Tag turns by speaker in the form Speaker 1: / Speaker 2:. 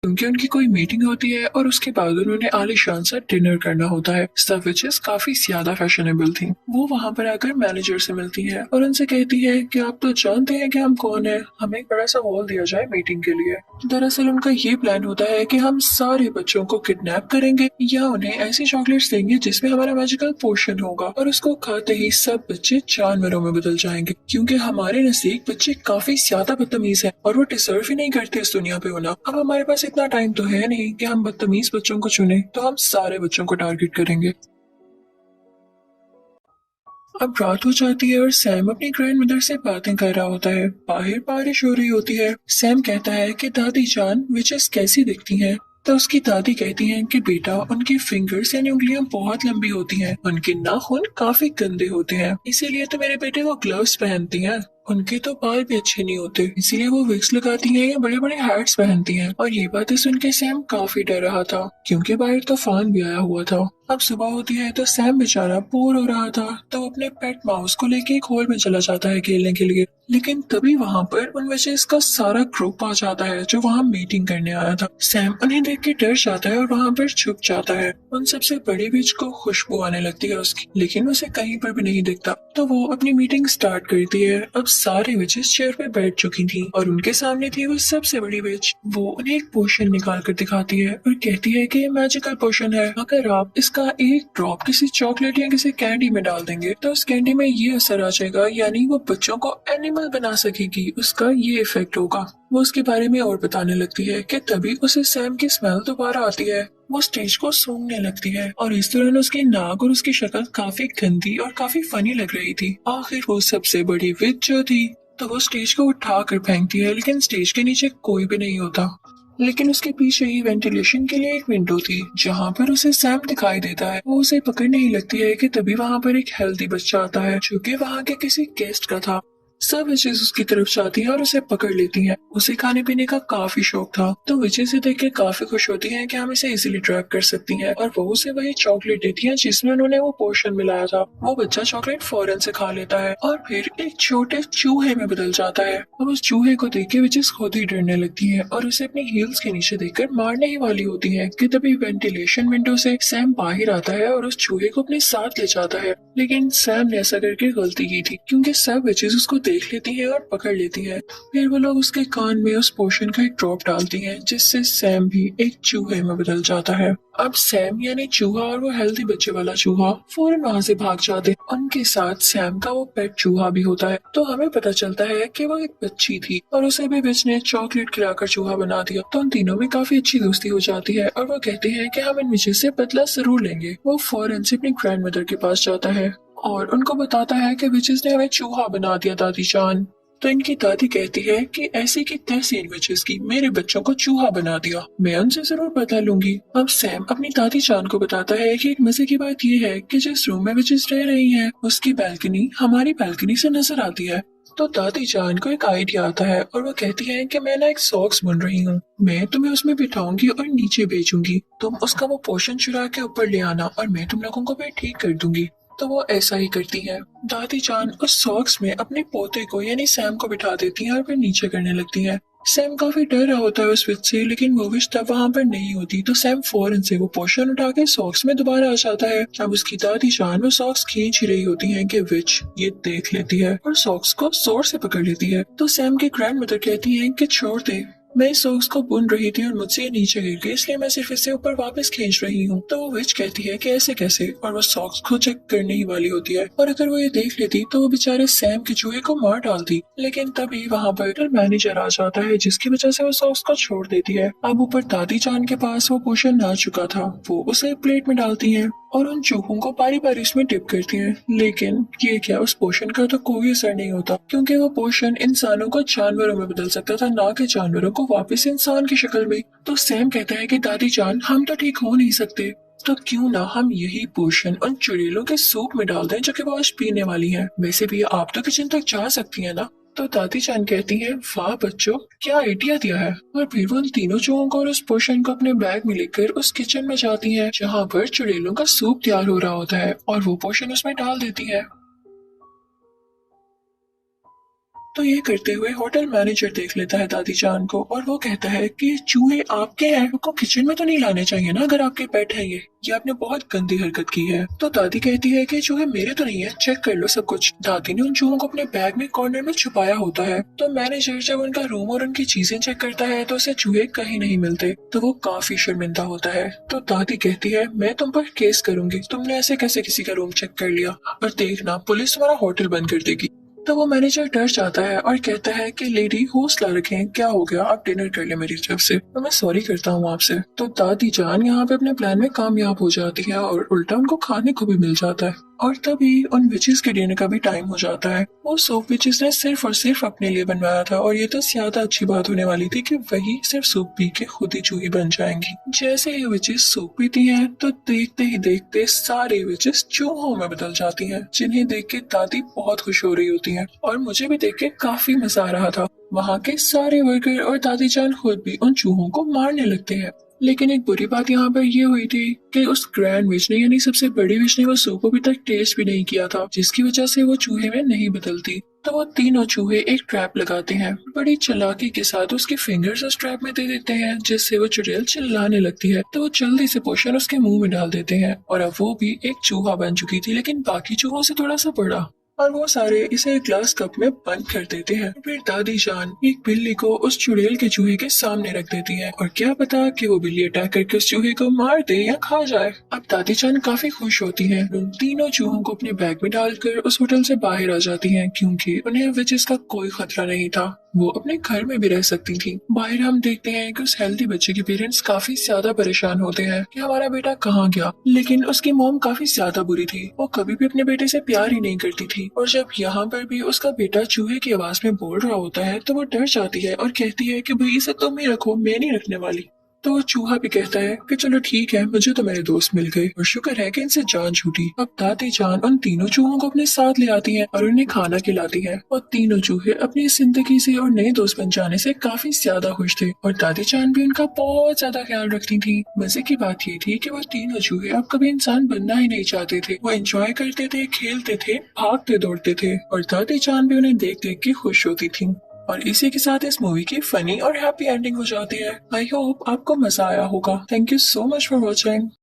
Speaker 1: क्योंकि उनकी कोई मीटिंग होती है और उसके बाद उन्होंने आलीशान सा डिनर करना होता है। सब विचेस काफी ज्यादा फैशनेबल थी। वो वहाँ पर आकर मैनेजर से मिलती है और उनसे कहती है कि आप तो जानते हैं कि हम कौन है, हमें एक बड़ा सा हॉल दिया जाए मीटिंग के लिए। दरअसल उनका ये प्लान होता है कि हम सारे बच्चों को किडनैप करेंगे या उन्हें ऐसी चॉकलेट्स देंगे जिसमें हमारा मैजिकल पोशन होगा और उसको खाते ही सब बच्चे जानवरों में बदल जाएंगे, क्योंकि हमारे नजदीक बच्चे काफी ज्यादा बदतमीज हैं और वो डिजर्व ही नहीं करते इस दुनिया पे होना। अब हमारे पास इतना टाइम तो है नहीं कि हम बदतमीज बच्चों को चुने, तो हम सारे बच्चों को टारगेट करेंगे। अब रात हो जाती है और सैम अपनी ग्रैंड मदर से बातें कर रहा होता है। बाहर बारिश हो रही होती है। सैम कहता है कि दादी जान विचेस कैसी दिखती हैं। तो उसकी दादी कहती हैं कि बेटा उनकी फिंगर्स यानी उंगलियां बहुत लंबी होती हैं, उनके नाखून काफी गंदे होते हैं, इसीलिए तो मेरे बेटे वो ग्लव्स पहनती हैं। उनके तो बाल भी अच्छे नहीं होते, इसीलिए वो विग्स लगाती हैं या बड़े बड़े हैट्स पहनती हैं। और ये बातें सुन के सैम काफी डर रहा था, क्योंकि बाहर तूफान भी आया हुआ था। अब सुबह होती है तो सैम बेचारा बोर हो रहा था, तो अपने पेट माउस को लेके एक हॉल में चला जाता है खेलने के लिए। लेकिन तभी वहाँ पर उन विचेस का सारा ग्रुप आ जाता है जो वहाँ मीटिंग करने आया था। सैम उन्हें देख के डर जाता है और वहाँ पर छुप जाता है। उन सबसे बड़ी विच को खुशबू आने लगती है उसकी, लेकिन उसे कहीं पर भी नहीं दिखता। तो वो अपनी मीटिंग स्टार्ट करती है। अब सारी विचेस चेयर पे बैठ चुकी थी और उनके सामने थी वो सबसे बड़ी विच। वो उन्हें एक पोशन निकाल कर दिखाती है और कहती है कि ये मैजिकल पोशन है, अगर आप इसका एक ड्रॉप किसी चॉकलेट या किसी कैंडी में डाल देंगे तो उस कैंडी में ये असर आ जाएगा, यानी वो बच्चों को एनिमल बना सकेगी, उसका ये इफेक्ट होगा। वो उसके बारे में और बताने लगती है कि तभी उसे सैम की स्मेल दोबारा आती है। वो स्टेज को सूंघने लगती है और इस दौरान उसकी नाक और उसकी शक्ल काफी गंदी और काफी फनी लग रही थी। आखिर वो सबसे बड़ी विच जो थी, तो वो स्टेज को उठा कर फेंकती है, लेकिन स्टेज के नीचे कोई भी नहीं होता। लेकिन उसके पीछे ही वेंटिलेशन के लिए एक विंडो थी, जहाँ पर उसे सैम दिखाई देता है। वो उसे पकड़ने ही लगती है कि तभी वहाँ पर एक हेल्दी बच्चा आता है जो कि वहाँ के किसी गेस्ट का था। सब विचेस उसकी तरफ जाती है और उसे पकड़ लेती हैं। उसे खाने पीने का काफी शौक था, तो विचेस से देख के काफी खुश होती हैं कि हम इसे इजीली ट्रैप कर सकती हैं, और वो उसे वही चॉकलेट देती हैं जिसमें उन्होंने वो पोशन मिलाया था। वो बच्चा चॉकलेट फौरन से खा लेता है और फिर एक छोटे चूहे में बदल जाता है। अब उस चूहे को देख के विचेस खुद ही डरने लगती है और उसे अपनी हील्स के नीचे देखकर मारने ही वाली होती है कि तभी वेंटिलेशन विंडो से सैम बाहर आता है और उस चूहे को अपने साथ ले जाता है। लेकिन सैम ने ऐसा करके गलती की थी, क्योंकि सब विचेस उसको देख लेती है और पकड़ लेती है। फिर वो लोग उसके कान में उस पोशन का एक ड्रॉप डालती हैं, जिससे सैम भी एक चूहे में बदल जाता है। अब सैम यानी चूहा और वो हेल्दी बच्चे वाला चूहा फौरन वहाँ से भाग जाते हैं। उनके साथ सैम का वो पेट चूहा भी होता है। तो हमें पता चलता है कि वो एक बच्ची थी और उसे भी विच ने चॉकलेट खिलाकर चूहा बना दिया। तो उन तीनों में काफी अच्छी दोस्ती हो जाती है और वो कहते हैं कि हम इन विचेस से बदला जरूर लेंगे। वो फौरन से अपनी ग्रैंड मदर के पास जाता है और उनको बताता है कि विचेस ने हमें चूहा बना दिया दादी जान। तो इनकी दादी कहती है कि ऐसी की तैसी इन विचेस की मेरे बच्चों को चूहा बना दिया, मैं उनसे जरूर बदला लूंगी। अब सैम अपनी दादी जान को बताता है कि एक मजे की बात ये है कि जिस रूम में विचेस रह रही हैं, उसकी बैल्कनी हमारी बैल्कनी से नजर आती है। तो दादी जान को एक आइडिया आता है और वो कहती है कि मैं ना एक सॉक्स बुन रही हूँ, मैं तुम्हें उसमें बिठाऊंगी और नीचे भेजूंगी, तुम उसका वो पोर्शन चुरा के ऊपर ले आना और मैं तुम लोगों को भी ठीक कर दूंगी। तो वो ऐसा ही करती है। दादी जान उस सॉक्स में अपने पोते को यानी सैम को बिठा देती हैं और फिर नीचे करने लगती हैं। सैम काफी डर रहा होता है उस विच से, लेकिन वो विच तब वहाँ पर नहीं होती। तो सैम फौरन से वो पोर्शन उठा के सॉक्स में दोबारा आ जाता है। अब उसकी दादी जान वो सॉक्स खींच ही रही होती है कि विच ये देख लेती है और सॉक्स को जोर से पकड़ लेती है। तो सैम की ग्रैंड मदर कहती है कि छोड़ दे, मैं इस सॉक्स को बुन रही थी और मुझसे ये नीचे गिर गई, इसलिए मैं सिर्फ इसे ऊपर वापस खींच रही हूँ। तो वो विच कहती है कि ऐसे कैसे, और वो सॉक्स को चेक करने ही वाली होती है। और अगर वो ये देख लेती तो वो बेचारे सैम के चूहे को मार डालती। लेकिन तभी वहाँ पर मैनेजर आ जाता है, जिसकी वजह से वो सॉक्स को छोड़ देती है। अब ऊपर दादी जान के पास वो पोशन आ चुका था, वो उसे प्लेट में डालती है और उन चूहों को बारी बारी उसमें डिप करती हैं। लेकिन ये क्या, उस पोशन का तो कोई असर नहीं होता, क्योंकि वो पोशन इंसानों को जानवरों में बदल सकता था, ना कि जानवरों को वापस इंसान की शक्ल में। तो सैम कहता है कि दादी जान हम तो ठीक हो नहीं सकते, तो क्यों ना हम यही पोशन उन चुड़ैलों के सूप में डाल दें जो कि वो आज पीने वाली हैं। वैसे भी आप तो किचन तक जा सकती हैं ना। तो दादी जान कहती हैं वाह बच्चों, क्या आइडिया दिया है। और फिर वो उन तीनों चूहों को और उस पोशन को अपने बैग में लेकर उस किचन में जाती हैं, जहाँ पर चुड़ैलों का सूप तैयार हो रहा होता है, और वो पोशन उसमें डाल देती है। तो ये करते हुए होटल मैनेजर देख लेता है दादी जान को और वो कहता है कि ये चूहे आपके हैं, आपको किचन में तो नहीं लाने चाहिए ना अगर आपके पेट है ये आपने बहुत गंदी हरकत की है। तो दादी कहती है कि चूहे मेरे तो नहीं है, चेक कर लो सब कुछ। दादी ने उन चूहों को अपने बैग में कॉर्नर में छुपाया होता है। तो मैनेजर जब उनका रूम और उनकी चीजें चेक करता है तो उसे चूहे कहीं नहीं मिलते, तो वो काफी शर्मिंदा होता है। तो दादी कहती है मैं तुम पर केस करूंगी, तुमने ऐसे कैसे किसी का रूम चेक कर लिया, और देखना पुलिस तुम्हारा होटल बंद कर देगी। तो वो मैनेजर डर जाता है और कहता है कि लेडी हौसला रखें, क्या हो गया, आप डिनर कर ले मेरी तरफ से, तो मैं सॉरी करता हूँ आपसे। तो दादी जान यहाँ पे अपने प्लान में कामयाब हो जाती है और उल्टा उनको खाने को भी मिल जाता है। और तभी उन विचेस के डिनर का भी टाइम हो जाता है। वो सूप विचेस ने सिर्फ और सिर्फ अपने लिए बनवाया था और ये तो ज्यादा अच्छी बात होने वाली थी कि वही सिर्फ सूप पी के खुद ही चूही बन जाएंगी। जैसे ही विचेस सूप पीती हैं तो देखते ही देखते सारी विचेस चूहों में बदल जाती हैं, जिन्हें देख के दादी बहुत खुश हो रही होती है और मुझे भी देख के काफी मजा आ रहा था। वहाँ के सारे वर्कर और दादी जान खुद भी उन चूहों को मारने लगते हैं। लेकिन एक बुरी बात यहाँ पर ये हुई थी कि उस ग्रैंड विच ने यानी सबसे बड़ी विच ने वो सूप अभी तक टेस्ट भी नहीं किया था, जिसकी वजह से वो चूहे में नहीं बदलती। तो वो तीनों चूहे एक ट्रैप लगाते हैं, बड़ी चालाकी के साथ उसके फिंगर्स उस ट्रैप में दे देते हैं, जिससे वो चुड़ैल चिल्लाने लगती है। तो वो जल्दी से पोषण उसके मुंह में डाल देते हैं और अब वो भी एक चूहा बन चुकी थी, लेकिन बाकी चूहों से थोड़ा सा बड़ा। और वो सारे इसे एक ग्लास कप में बंद कर देते हैं। फिर दादी जान एक बिल्ली को उस चुड़ैल के चूहे के सामने रख देती है और क्या पता कि वो बिल्ली अटैक करके उस चूहे को मार दे या खा जाए। अब दादी जान काफी खुश होती हैं। उन तीनों चूहों को अपने बैग में डालकर उस होटल से बाहर आ जाती हैं, क्योंकि उन्हें विचेस का कोई खतरा नहीं था, वो अपने घर में भी रह सकती थी। बाहर हम देखते हैं कि उस हेल्दी बच्चे के पेरेंट्स काफी ज्यादा परेशान होते हैं कि हमारा बेटा कहाँ गया, लेकिन उसकी मॉम काफी ज्यादा बुरी थी, वो कभी भी अपने बेटे से प्यार ही नहीं करती थी। और जब यहाँ पर भी उसका बेटा चूहे की आवाज में बोल रहा होता है तो वो डर जाती है और कहती है कि भाई इसे तुम ही रखो, मैं नहीं रखने वाली। तो वो चूहा भी कहता है कि चलो ठीक है, मुझे तो मेरे दोस्त मिल गए और शुक्र है कि इनसे जान छूटी। अब दादी जान उन तीनों चूहों को अपने साथ ले आती हैं और उन्हें खाना खिलाती हैं और तीनों चूहे अपनी जिंदगी से और नए दोस्त बन जाने से काफी ज्यादा खुश थे और दादी जान भी उनका बहुत ज्यादा ख्याल रखती थी। मजे की बात ये थी कि वो तीनों चूहे अब कभी इंसान बनना ही नहीं चाहते थे, वो एंजॉय करते थे, खेलते थे, भागते दौड़ते थे और दादी जान भी उन्हें देख देख के खुश होती थी। और इसी के साथ इस मूवी की फनी और हैप्पी एंडिंग हो जाती है। आई होप आपको मजा आया होगा। Thank you so much for watching.